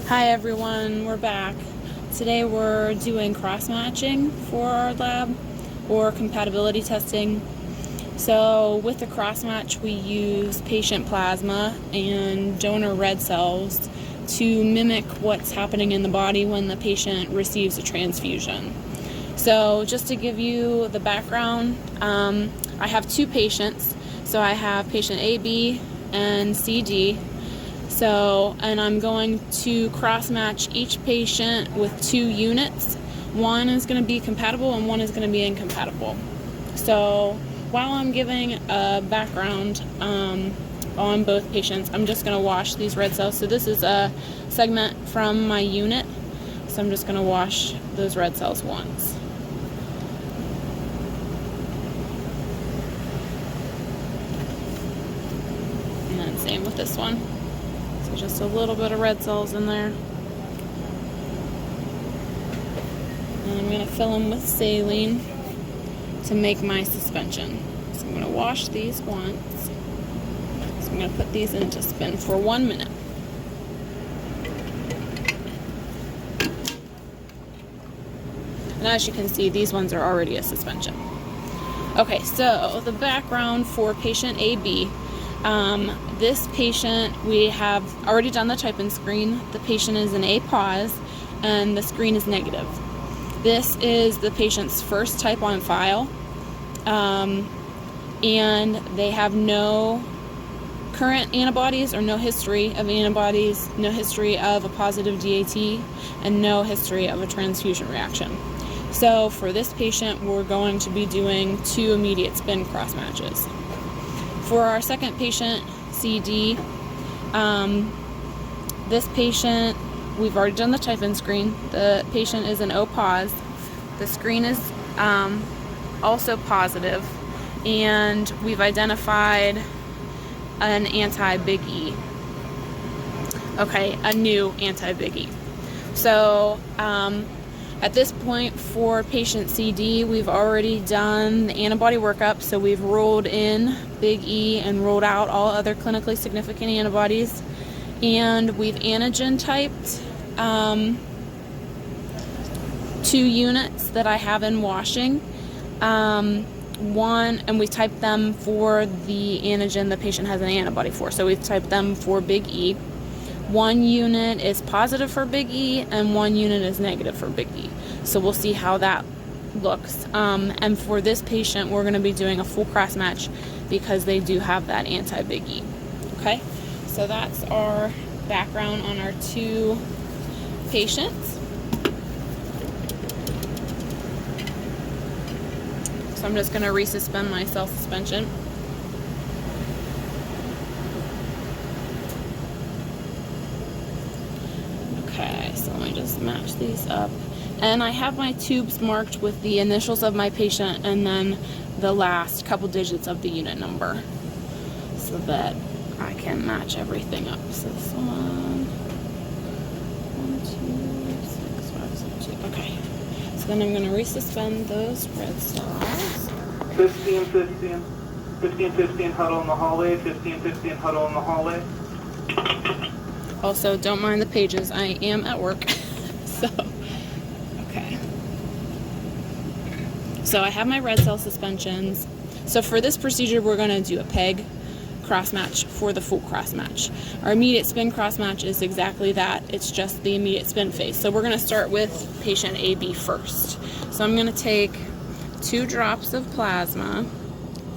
Hi everyone, we're back. Today we're doing cross-matching for our lab, or compatibility testing. So with the cross-match we use patient plasma and donor red cells to mimic what's happening in the body when the patient receives a transfusion. So just to give you the background, I have two patients. So I have patient AB and CD. And I'm going to cross-match each patient with 2 units. One is going to be compatible and one is going to be incompatible. So while I'm giving a background on both patients, I'm just going to wash these red cells. So this is a segment from my unit. So I'm just going to wash those red cells once. And then same with this one. Just a little bit of red cells in there. And I'm going to fill them with saline to make my suspension. So I'm going to wash these once. So I'm going to put these into spin for 1 minute. And as you can see, these ones are already a suspension. Okay, so the background for patient AB. This patient, we have already done the type-in screen. The patient is an A pause, and the screen is negative. This is the patient's first type on file, and they have no current antibodies or no history of antibodies, no history of a positive DAT, and no history of a transfusion reaction. So for this patient, we're going to be doing 2 immediate spin cross matches. For our second patient, CD, this patient, we've already done the type-in screen. The patient is an O pause. The screen is also positive, and we've identified an anti-Big E. Okay, a new anti-Big E. So at this point for patient CD, we've already done the antibody workup, so we've ruled in Big E and ruled out all other clinically significant antibodies, and we've antigen typed 2 units that I have in washing. And we typed them for the antigen the patient has an antibody for, so we've typed them for Big E. 1 unit is positive for Big E and 1 unit is negative for Big E. So we'll see how that looks. And for this patient, we're going to be doing a full cross match because they do have that anti-Big E. Okay, so that's our background on our 2 patients. So I'm just going to resuspend my cell suspension. Okay, so let me just match these up. And I have my tubes marked with the initials of my patient and then the last couple digits of the unit number so that I can match everything up. So this one, 1, 2, 6, 5, 7, 2. Okay. So then I'm going to resuspend those red cells. 15-15. 15-15 huddle in the hallway. 15-15 huddle in the hallway. Also, don't mind the pages. I am at work. So, okay. So I have my red cell suspensions. So for this procedure, we're going to do a PEG cross match for the full cross match. Our immediate spin cross match is exactly that. It's just the immediate spin phase. So we're going to start with patient AB first. So I'm going to take 2 drops of plasma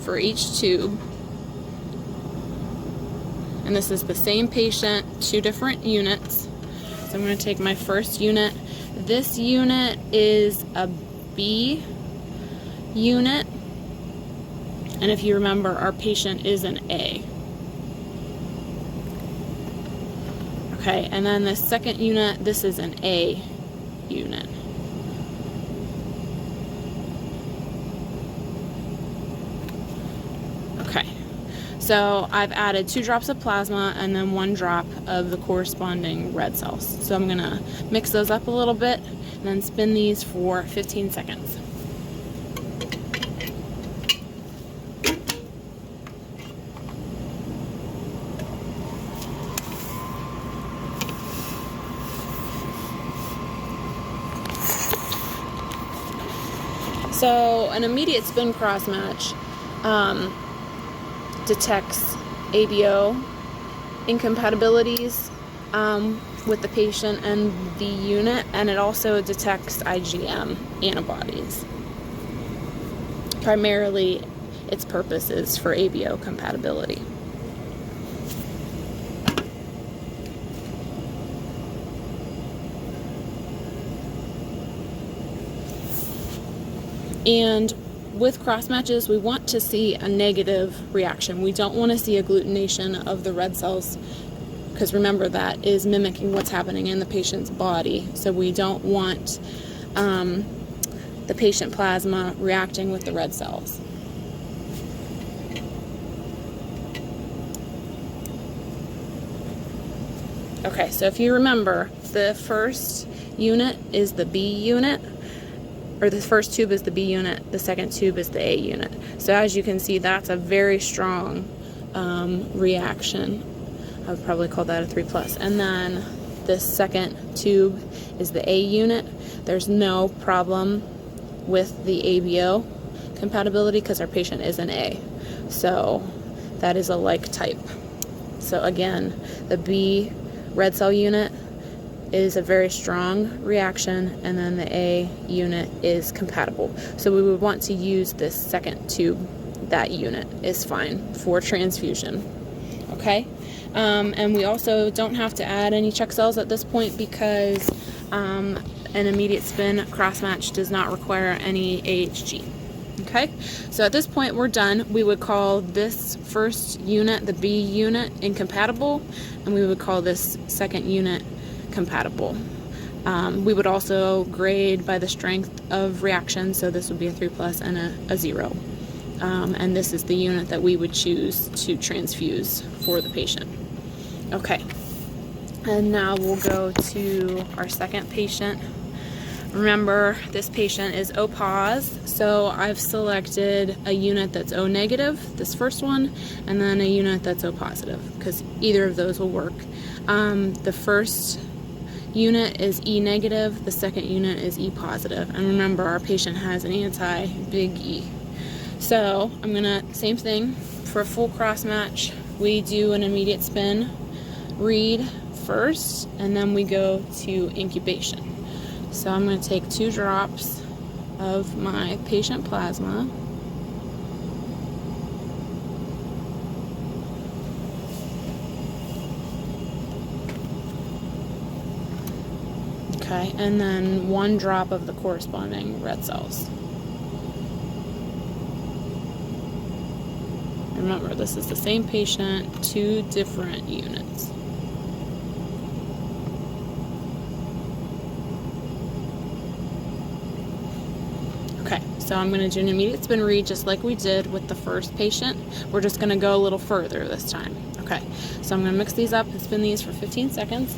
for each tube. And this is the same patient, 2 different units. So I'm going to take my first unit. This unit is a B unit. And if you remember, our patient is an A. Okay, and then the second unit, this is an A unit. Okay. So I've added 2 drops of plasma and then 1 drop of the corresponding red cells. So I'm going to mix those up a little bit and then spin these for 15 seconds. So an immediate spin cross match detects ABO incompatibilities with the patient and the unit, and it also detects IgM antibodies. Primarily, its purpose is for ABO compatibility. And with cross matches, we want to see a negative reaction. We don't want to see agglutination of the red cells, because remember, that is mimicking what's happening in the patient's body. So we don't want the patient plasma reacting with the red cells. Okay, so if you remember, the first unit is the B unit, or the first tube is the B unit, the second tube is the A unit. So as you can see, that's a very strong reaction. I would probably call that a 3+. And then this second tube is the A unit. There's no problem with the ABO compatibility because our patient is an A. So that is a like type. So again, the B red cell unit is a very strong reaction, and then the A unit is compatible. So we would want to use this second tube. That unit is fine for transfusion. Okay? And we also don't have to add any check cells at this point because an immediate spin cross match does not require any AHG. Okay, so at this point we're done. We would call this first unit, the B unit, incompatible, and we would call this second unit compatible. We would also grade by the strength of reaction, so this would be a 3+ and a 0. And this is the unit that we would choose to transfuse for the patient. Okay, and now we'll go to our second patient. Remember, this patient is O positive, so I've selected a unit that's O negative, this first one, and then a unit that's O positive, because either of those will work. The first unit is E negative, the second unit is E positive, and remember, our patient has an anti-big E. So I'm gonna, same thing, for a full cross match, we do an immediate spin read first, and then we go to incubation. So I'm going to take 2 drops of my patient plasma. Okay, and then 1 drop of the corresponding red cells. Remember, this is the same patient, 2 different units. Okay, so I'm going to do an immediate spin read just like we did with the first patient. We're just going to go a little further this time. Okay, so I'm going to mix these up and spin these for 15 seconds.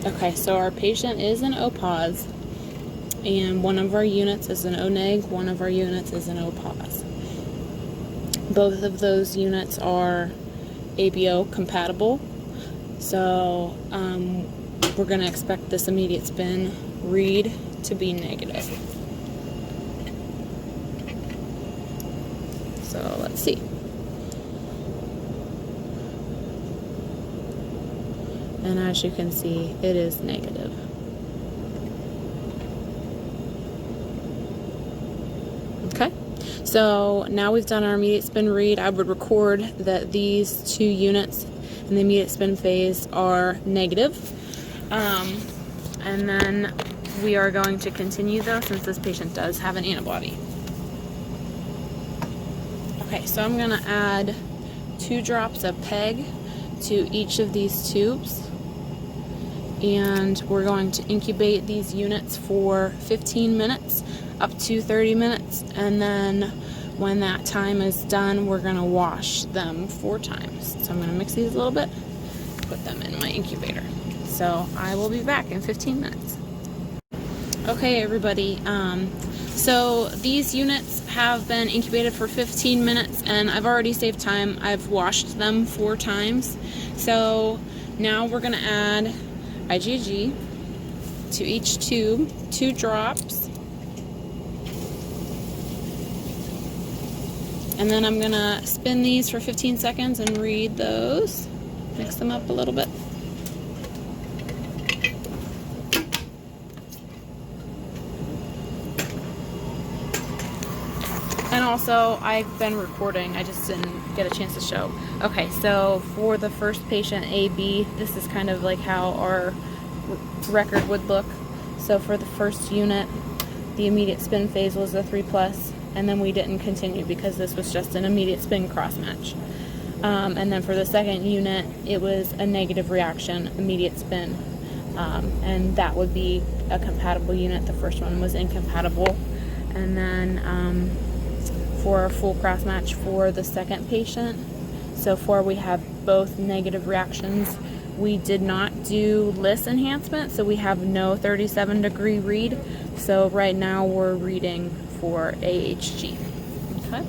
Okay, so our patient is an O positive, and one of our units is an O neg, one of our units is an O positive. Both of those units are ABO compatible, so we're going to expect this immediate spin read to be negative. So let's see. And as you can see, it is negative. Okay, so now we've done our immediate spin read. I would record that these 2 units in the immediate spin phase are negative. And then we are going to continue though, since this patient does have an antibody. Okay, so I'm going to add 2 drops of PEG to each of these tubes. and we're going to incubate these units for 15 minutes up to 30 minutes, and then when that time is done, we're going to wash them 4 times. So I'm going to mix these a little bit, put them in my incubator. So I will be back in 15 minutes. Okay, everybody, so these units have been incubated for 15 minutes, and I've already saved time. I've washed them 4 times. So now we're going to add IgG to each tube, 2 drops. And then I'm going to spin these for 15 seconds and read those. Mix them up a little bit. And also, I've been recording, I just didn't get a chance to show. Okay, so for the first patient, AB, this is kind of like how our record would look. So for the first unit, the immediate spin phase was a 3+, and then we didn't continue because this was just an immediate spin cross-match. And then for the second unit, it was a negative reaction, immediate spin. And that would be a compatible unit. The first one was incompatible. And then for a full cross match for the second patient, so far we have both negative reactions. We did not do LIS enhancement, so we have no 37-degree read. So right now we're reading for AHG. Okay.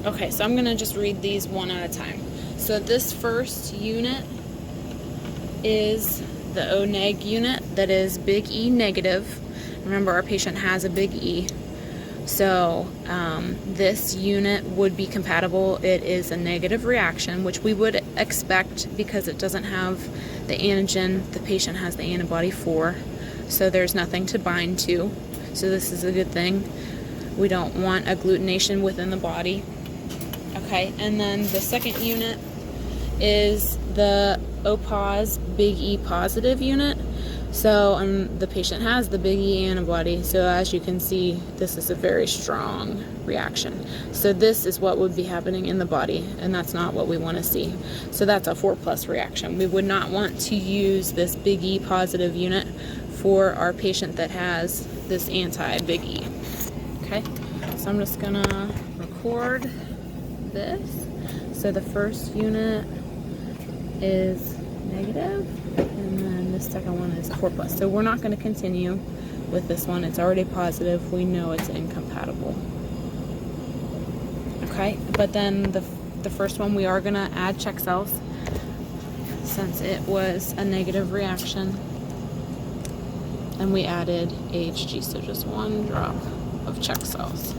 Okay, so I'm going to just read these one at a time. So this first unit is the O-neg unit that is big E negative. Remember, our patient has a big E. So this unit would be compatible. It is a negative reaction, which we would expect because it doesn't have the antigen the patient has the antibody for. So there's nothing to bind to. So this is a good thing. We don't want agglutination within the body. Okay, and then the second unit is the OPOS big E positive unit. So the patient has the big E antibody. So as you can see, this is a very strong reaction. So this is what would be happening in the body, and that's not what we want to see. So that's a 4+ reaction. We would not want to use this big E positive unit for our patient that has this anti-big E. Okay, so I'm just gonna record this. So the first unit is negative, and then the second one is 4+. So we're not going to continue with this one. It's already positive. We know it's incompatible. Okay, but then the first one, we are going to add check cells since it was a negative reaction, and we added AHG, so just 1 drop of check cells.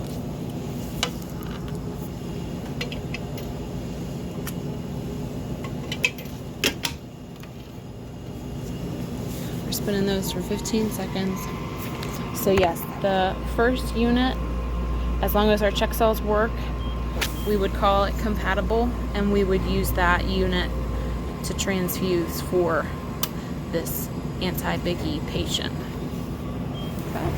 Spinning those for 15 seconds. So yes, the first unit, as long as our check cells work, we would call it compatible, and we would use that unit to transfuse for this anti-big E patient. Okay.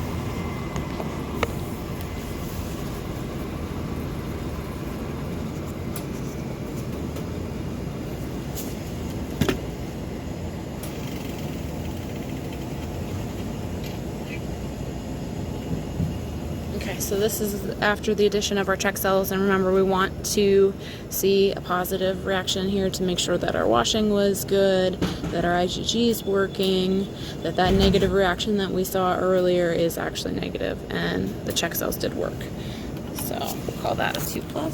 Okay, so this is after the addition of our check cells, and remember, we want to see a positive reaction here to make sure that our washing was good, that our IgG is working, that that negative reaction that we saw earlier is actually negative, and the check cells did work. So we'll call that a 2+.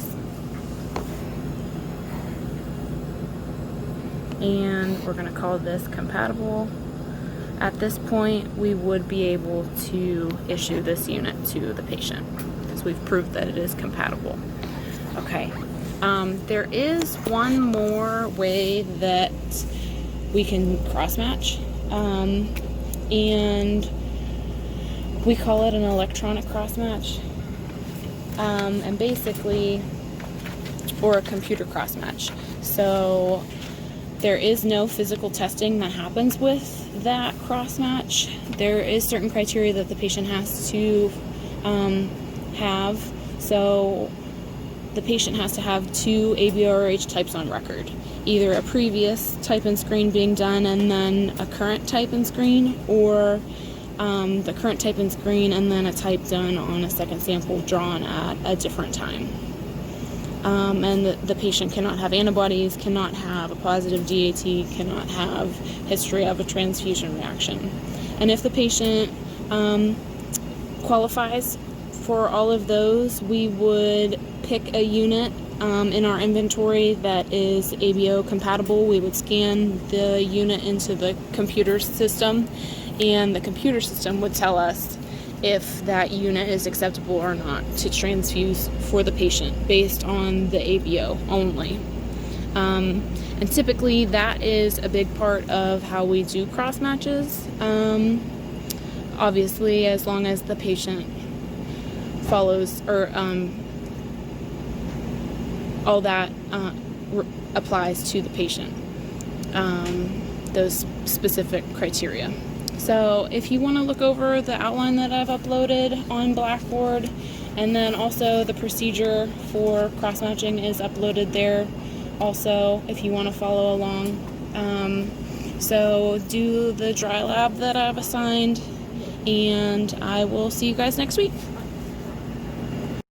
And we're going to call this compatible. At this point, we would be able to issue this unit to the patient because we've proved that it is compatible. Okay, there is one more way that we can cross-match, and we call it an electronic cross-match, and basically, or a computer cross-match. So There is no physical testing that happens with that cross-match. There is certain criteria that the patient has to have. So the patient has to have 2 ABRH types on record, either a previous type and screen being done and then a current type and screen, or the current type and screen and then a type done on a second sample drawn at a different time. And the patient cannot have antibodies, cannot have a positive DAT, cannot have history of a transfusion reaction. And if the patient qualifies for all of those, we would pick a unit in our inventory that is ABO compatible. We would scan the unit into the computer system, and the computer system would tell us if that unit is acceptable or not to transfuse for the patient based on the ABO only. And typically that is a big part of how we do cross matches. Obviously, as long as the patient follows or all that applies to the patient, those specific criteria. So if you want to look over the outline that I've uploaded on Blackboard, and then also the procedure for cross-matching is uploaded there also if you want to follow along. So do the dry lab that I've assigned, and I will see you guys next week.